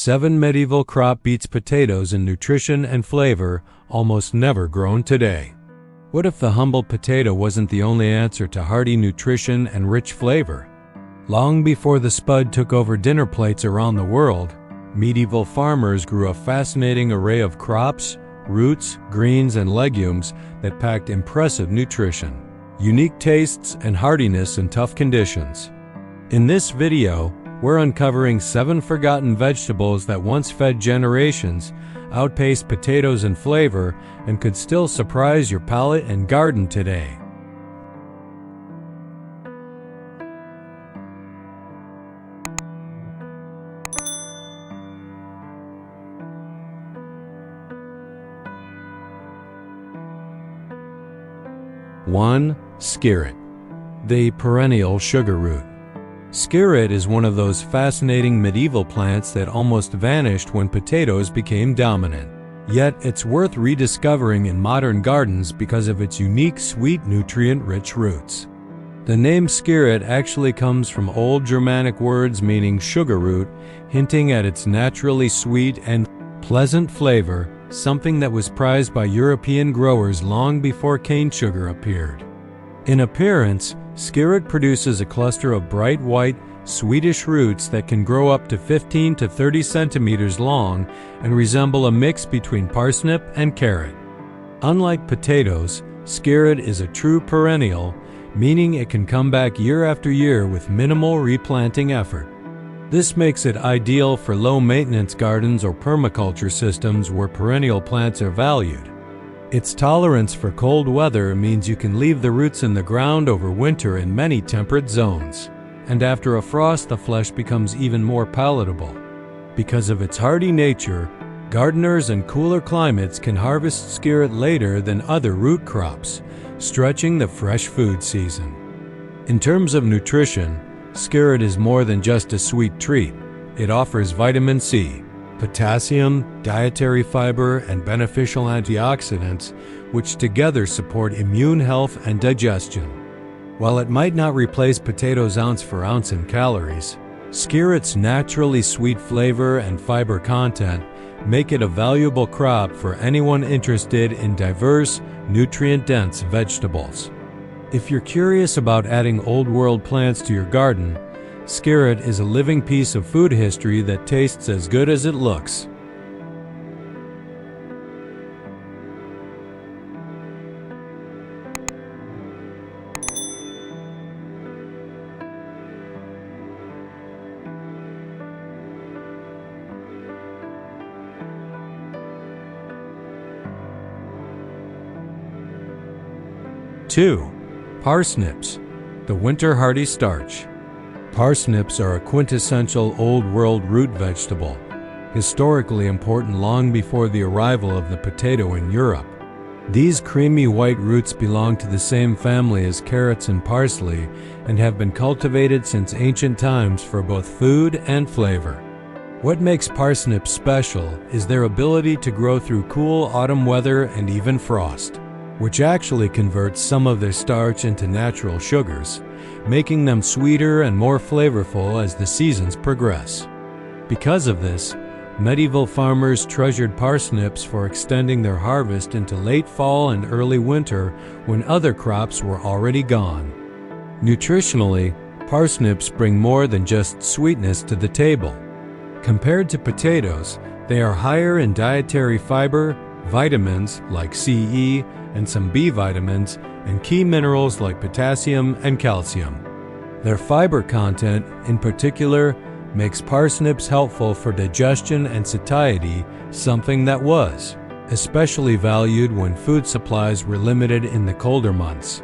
7 medieval crop beets potatoes in nutrition and flavor, almost never grown today. What if the humble potato wasn't the only answer to hearty nutrition and rich flavor? Long before the spud took over dinner plates around the world, medieval farmers grew a fascinating array of crops, roots, greens, and legumes that packed impressive nutrition, unique tastes, and hardiness in tough conditions. In this video, we're uncovering 7 forgotten vegetables that once fed generations, outpaced potatoes in flavor, and could still surprise your palate and garden today. One, skirret, the perennial sugar root. Skirret is one of those fascinating medieval plants that almost vanished when potatoes became dominant. Yet it's worth rediscovering in modern gardens because of its unique, sweet, nutrient-rich roots. The name skirret actually comes from Old Germanic words meaning sugar root, hinting at its naturally sweet and pleasant flavor, something that was prized by European growers long before cane sugar appeared. In appearance, skirret produces a cluster of bright white, sweetish roots that can grow up to 15 to 30 centimeters long and resemble a mix between parsnip and carrot. Unlike potatoes, skirret is a true perennial, meaning it can come back year after year with minimal replanting effort. This makes it ideal for low-maintenance gardens or permaculture systems where perennial plants are valued. Its tolerance for cold weather means you can leave the roots in the ground over winter in many temperate zones. And after a frost, the flesh becomes even more palatable. Because of its hardy nature, gardeners in cooler climates can harvest skirret later than other root crops, stretching the fresh food season. In terms of nutrition, skirret is more than just a sweet treat. It offers vitamin C, potassium, dietary fiber, and beneficial antioxidants, which together support immune health and digestion. While it might not replace potatoes ounce for ounce in calories, skirret's naturally sweet flavor and fiber content make it a valuable crop for anyone interested in diverse, nutrient-dense vegetables. If you're curious about adding old-world plants to your garden, skirret is a living piece of food history that tastes as good as it looks. Two, parsnips, the winter hardy starch. Parsnips are a quintessential Old World root vegetable, historically important long before the arrival of the potato in Europe. These creamy white roots belong to the same family as carrots and parsley and have been cultivated since ancient times for both food and flavor. What makes parsnips special is their ability to grow through cool autumn weather and even frost, which actually converts some of their starch into natural sugars, making them sweeter and more flavorful as the seasons progress. Because of this, medieval farmers treasured parsnips for extending their harvest into late fall and early winter when other crops were already gone. Nutritionally, parsnips bring more than just sweetness to the table. Compared to potatoes, they are higher in dietary fiber, vitamins like CE and some B vitamins, and key minerals like potassium and calcium. Their fiber content, in particular, makes parsnips helpful for digestion and satiety, something that was especially valued when food supplies were limited in the colder months.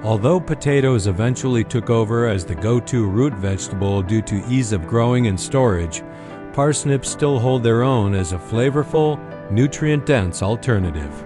Although potatoes eventually took over as the go-to root vegetable due to ease of growing and storage, parsnips still hold their own as a flavorful, nutrient-dense alternative.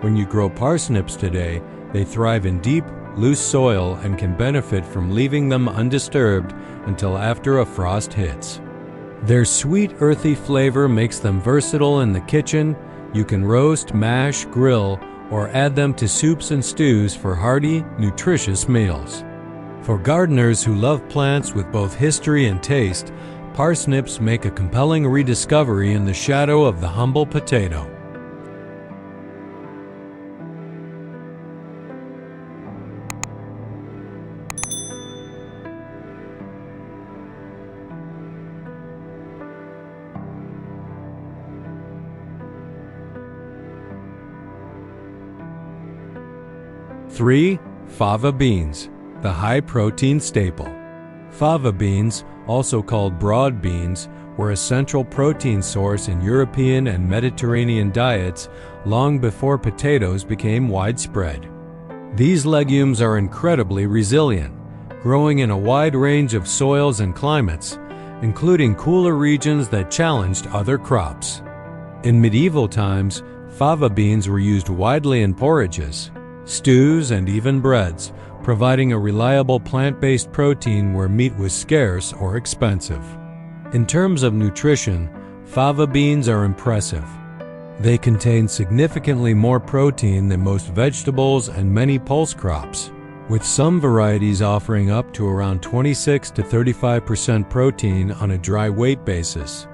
When you grow parsnips today, they thrive in deep, loose soil and can benefit from leaving them undisturbed until after a frost hits. Their sweet, earthy flavor makes them versatile in the kitchen. You can roast, mash, grill, or add them to soups and stews for hearty, nutritious meals. For gardeners who love plants with both history and taste, parsnips make a compelling rediscovery in the shadow of the humble potato. Three, fava beans, the high-protein staple. Fava beans, also called broad beans, were a central protein source in European and Mediterranean diets long before potatoes became widespread. These legumes are incredibly resilient, growing in a wide range of soils and climates, including cooler regions that challenged other crops. In medieval times, fava beans were used widely in porridges, stews, and even breads, providing a reliable plant-based protein where meat was scarce or expensive. In terms of nutrition, fava beans are impressive. They contain significantly more protein than most vegetables and many pulse crops, with some varieties offering up to around 26 to 35% protein on a dry weight basis.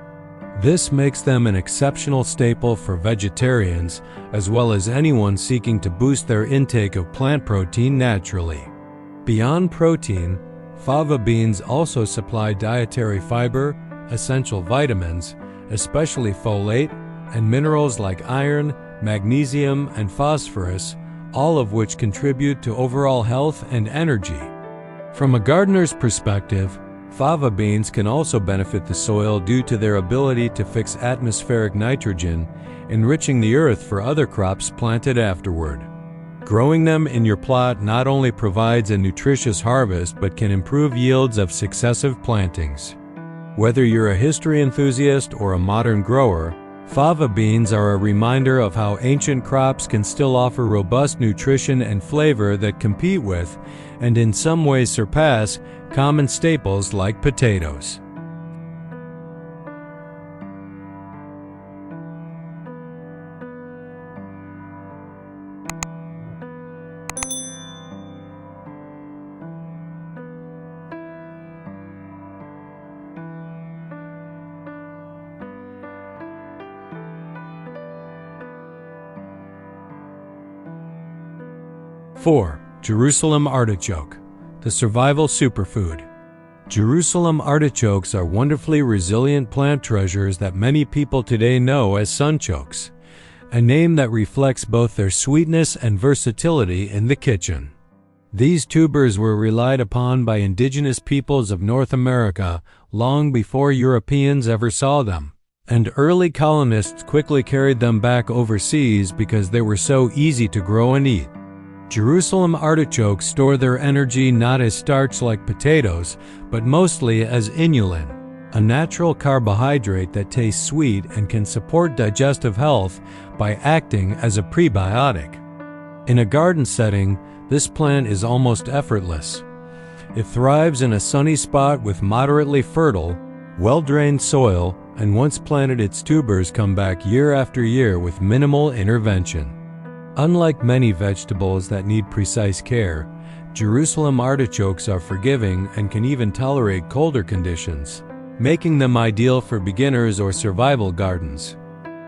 This makes them an exceptional staple for vegetarians, as well as anyone seeking to boost their intake of plant protein naturally. Beyond protein, fava beans also supply dietary fiber, essential vitamins, especially folate, and minerals like iron, magnesium, and phosphorus, all of which contribute to overall health and energy. From a gardener's perspective, fava beans can also benefit the soil due to their ability to fix atmospheric nitrogen, enriching the earth for other crops planted afterward. Growing them in your plot not only provides a nutritious harvest but can improve yields of successive plantings. Whether you're a history enthusiast or a modern grower, fava beans are a reminder of how ancient crops can still offer robust nutrition and flavor that compete with, and in some ways surpass, common staples like potatoes. Four, Jerusalem artichoke, the survival superfood. Jerusalem artichokes are wonderfully resilient plant treasures that many people today know as sunchokes, a name that reflects both their sweetness and versatility in the kitchen. These tubers were relied upon by indigenous peoples of North America long before Europeans ever saw them, and early colonists quickly carried them back overseas because they were so easy to grow and eat. Jerusalem artichokes store their energy not as starch like potatoes, but mostly as inulin, a natural carbohydrate that tastes sweet and can support digestive health by acting as a prebiotic. In a garden setting, this plant is almost effortless. It thrives in a sunny spot with moderately fertile, well-drained soil, and once planted, its tubers come back year after year with minimal intervention. Unlike many vegetables that need precise care, Jerusalem artichokes are forgiving and can even tolerate colder conditions, making them ideal for beginners or survival gardens.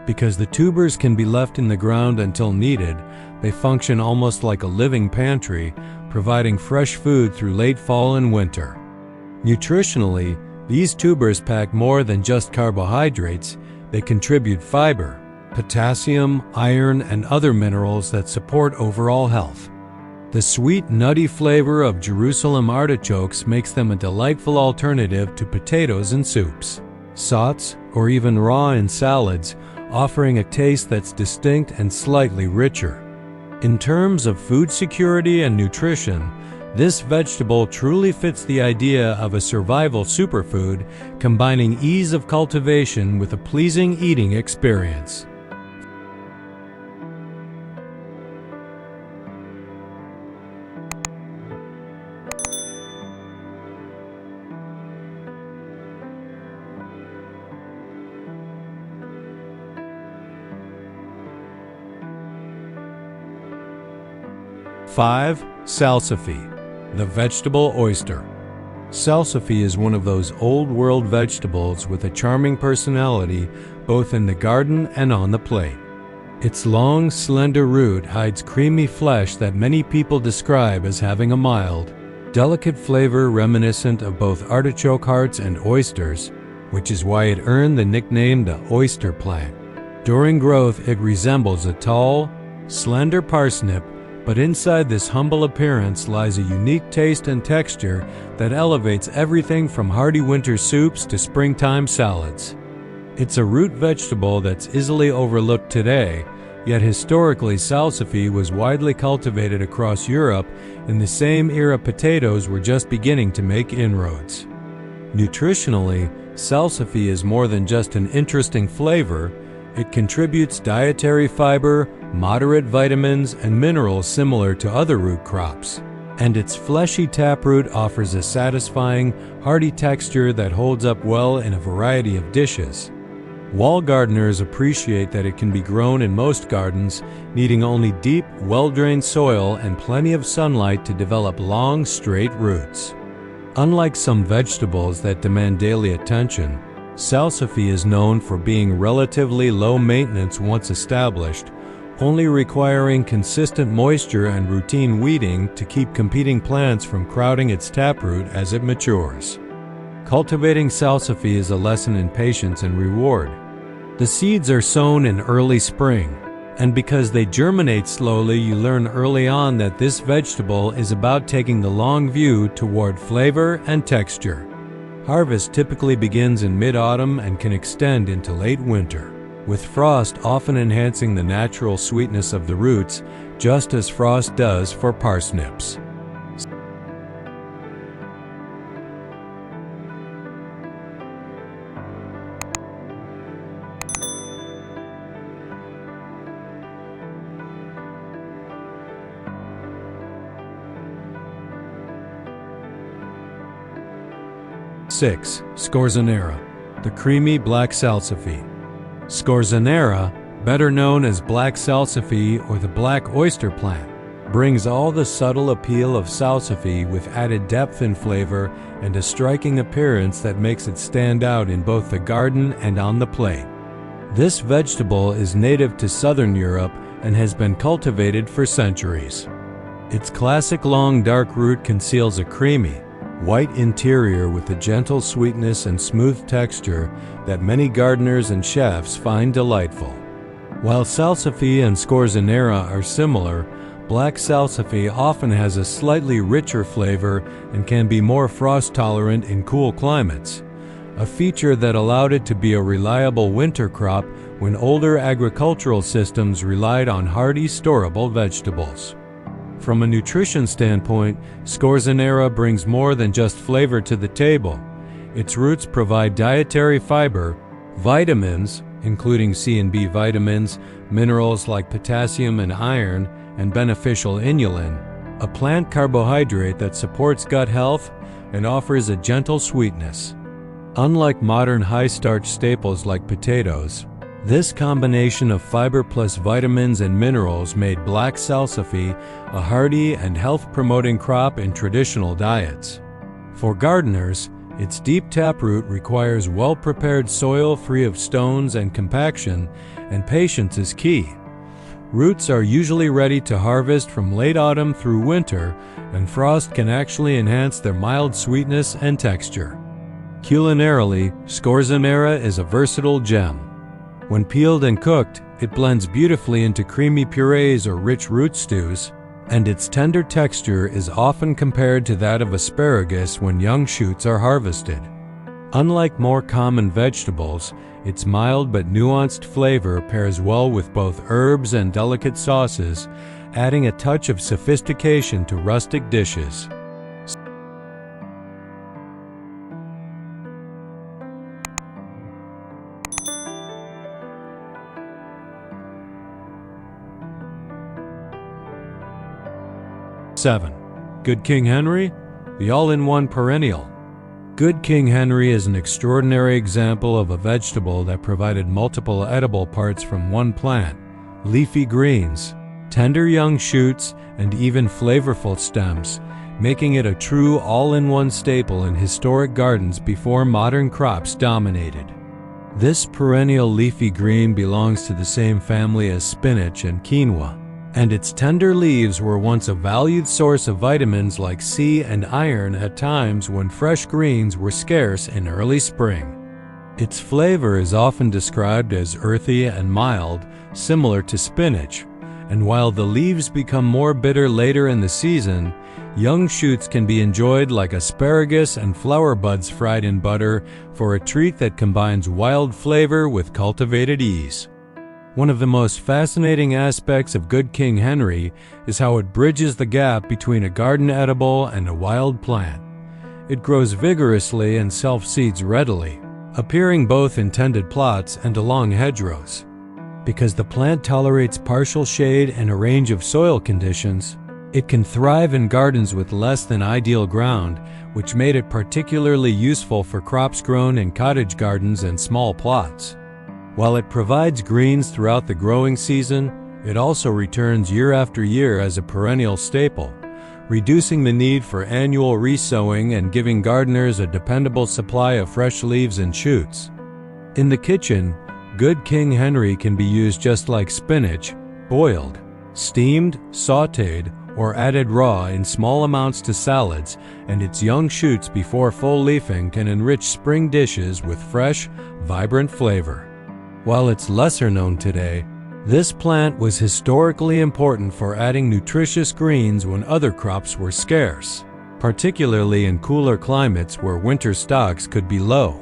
Because the tubers can be left in the ground until needed, they function almost like a living pantry, providing fresh food through late fall and winter. Nutritionally, these tubers pack more than just carbohydrates. They contribute fiber, potassium, iron, and other minerals that support overall health. The sweet, nutty flavor of Jerusalem artichokes makes them a delightful alternative to potatoes in soups, sautés, or even raw in salads, offering a taste that's distinct and slightly richer. In terms of food security and nutrition, this vegetable truly fits the idea of a survival superfood, combining ease of cultivation with a pleasing eating experience. Five, salsify, the vegetable oyster. Salsify is one of those old-world vegetables with a charming personality both in the garden and on the plate. Its long, slender root hides creamy flesh that many people describe as having a mild, delicate flavor reminiscent of both artichoke hearts and oysters, which is why it earned the nickname the oyster plant. During growth, it resembles a tall, slender parsnip, but inside this humble appearance lies a unique taste and texture that elevates everything from hearty winter soups to springtime salads. It's a root vegetable that's easily overlooked today, yet historically salsify was widely cultivated across Europe in the same era potatoes were just beginning to make inroads. Nutritionally, salsify is more than just an interesting flavor. It contributes dietary fiber, moderate vitamins, and minerals similar to other root crops. And its fleshy taproot offers a satisfying, hearty texture that holds up well in a variety of dishes. Wall gardeners appreciate that it can be grown in most gardens, needing only deep, well-drained soil and plenty of sunlight to develop long, straight roots. Unlike some vegetables that demand daily attention, salsify is known for being relatively low maintenance once established, only requiring consistent moisture and routine weeding to keep competing plants from crowding its taproot as it matures. Cultivating salsify is a lesson in patience and reward. The seeds are sown in early spring, and because they germinate slowly, you learn early on that this vegetable is about taking the long view toward flavor and texture. Harvest typically begins in mid-autumn and can extend into late winter, with frost often enhancing the natural sweetness of the roots, just as frost does for parsnips. Six, Scorzonera, the creamy black salsify. Scorzonera, better known as black salsify or the black oyster plant, brings all the subtle appeal of salsify with added depth and flavor and a striking appearance that makes it stand out in both the garden and on the plate. This vegetable is native to southern Europe and has been cultivated for centuries. Its classic long dark root conceals a creamy, white interior with a gentle sweetness and smooth texture that many gardeners and chefs find delightful. While salsify and scorzonera are similar, black salsify often has a slightly richer flavor and can be more frost-tolerant in cool climates, a feature that allowed it to be a reliable winter crop when older agricultural systems relied on hardy, storable vegetables. From a nutrition standpoint, scorzonera brings more than just flavor to the table. Its roots provide dietary fiber, vitamins, including C and B vitamins, minerals like potassium and iron, and beneficial inulin, a plant carbohydrate that supports gut health and offers a gentle sweetness. Unlike modern high-starch staples like potatoes, this combination of fiber plus vitamins and minerals made black salsify a hearty and health-promoting crop in traditional diets. For gardeners, its deep taproot requires well-prepared soil free of stones and compaction, and patience is key. Roots are usually ready to harvest from late autumn through winter, and frost can actually enhance their mild sweetness and texture. Culinarily, scorzonera is a versatile gem. When peeled and cooked, it blends beautifully into creamy purees or rich root stews, and its tender texture is often compared to that of asparagus when young shoots are harvested. Unlike more common vegetables, its mild but nuanced flavor pairs well with both herbs and delicate sauces, adding a touch of sophistication to rustic dishes. Seven, Good King Henry, the all-in-one perennial. Good King Henry is an extraordinary example of a vegetable that provided multiple edible parts from one plant: leafy greens, tender young shoots, and even flavorful stems, making it a true all-in-one staple in historic gardens before modern crops dominated. This perennial leafy green belongs to the same family as spinach and quinoa, and its tender leaves were once a valued source of vitamins like C and iron at times when fresh greens were scarce in early spring. Its flavor is often described as earthy and mild, similar to spinach, and while the leaves become more bitter later in the season, young shoots can be enjoyed like asparagus and flower buds fried in butter for a treat that combines wild flavor with cultivated ease. One of the most fascinating aspects of Good King Henry is how it bridges the gap between a garden edible and a wild plant. It grows vigorously and self-seeds readily, appearing both in tended plots and along hedgerows. Because the plant tolerates partial shade and a range of soil conditions, it can thrive in gardens with less than ideal ground, which made it particularly useful for crops grown in cottage gardens and small plots. While it provides greens throughout the growing season, it also returns year after year as a perennial staple, reducing the need for annual resowing and giving gardeners a dependable supply of fresh leaves and shoots. In the kitchen, Good King Henry can be used just like spinach, boiled, steamed, sautéed, or added raw in small amounts to salads, and its young shoots before full leafing can enrich spring dishes with fresh, vibrant flavor. While it's lesser known today, this plant was historically important for adding nutritious greens when other crops were scarce, particularly in cooler climates where winter stocks could be low.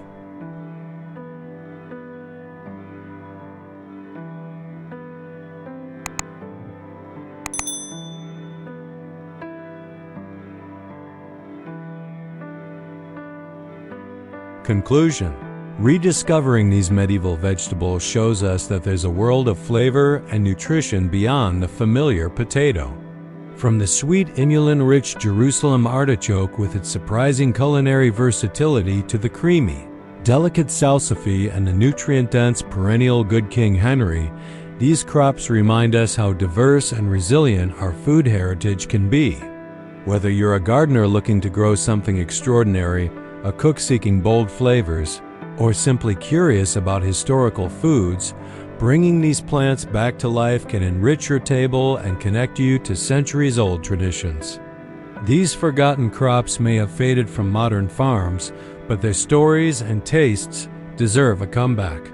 Conclusion: rediscovering these medieval vegetables shows us that there's a world of flavor and nutrition beyond the familiar potato. From the sweet, inulin-rich Jerusalem artichoke with its surprising culinary versatility to the creamy, delicate salsify and the nutrient-dense perennial Good King Henry, these crops remind us how diverse and resilient our food heritage can be. Whether you're a gardener looking to grow something extraordinary, a cook seeking bold flavors, or simply curious about historical foods, bringing these plants back to life can enrich your table and connect you to centuries-old traditions. These forgotten crops may have faded from modern farms, but their stories and tastes deserve a comeback.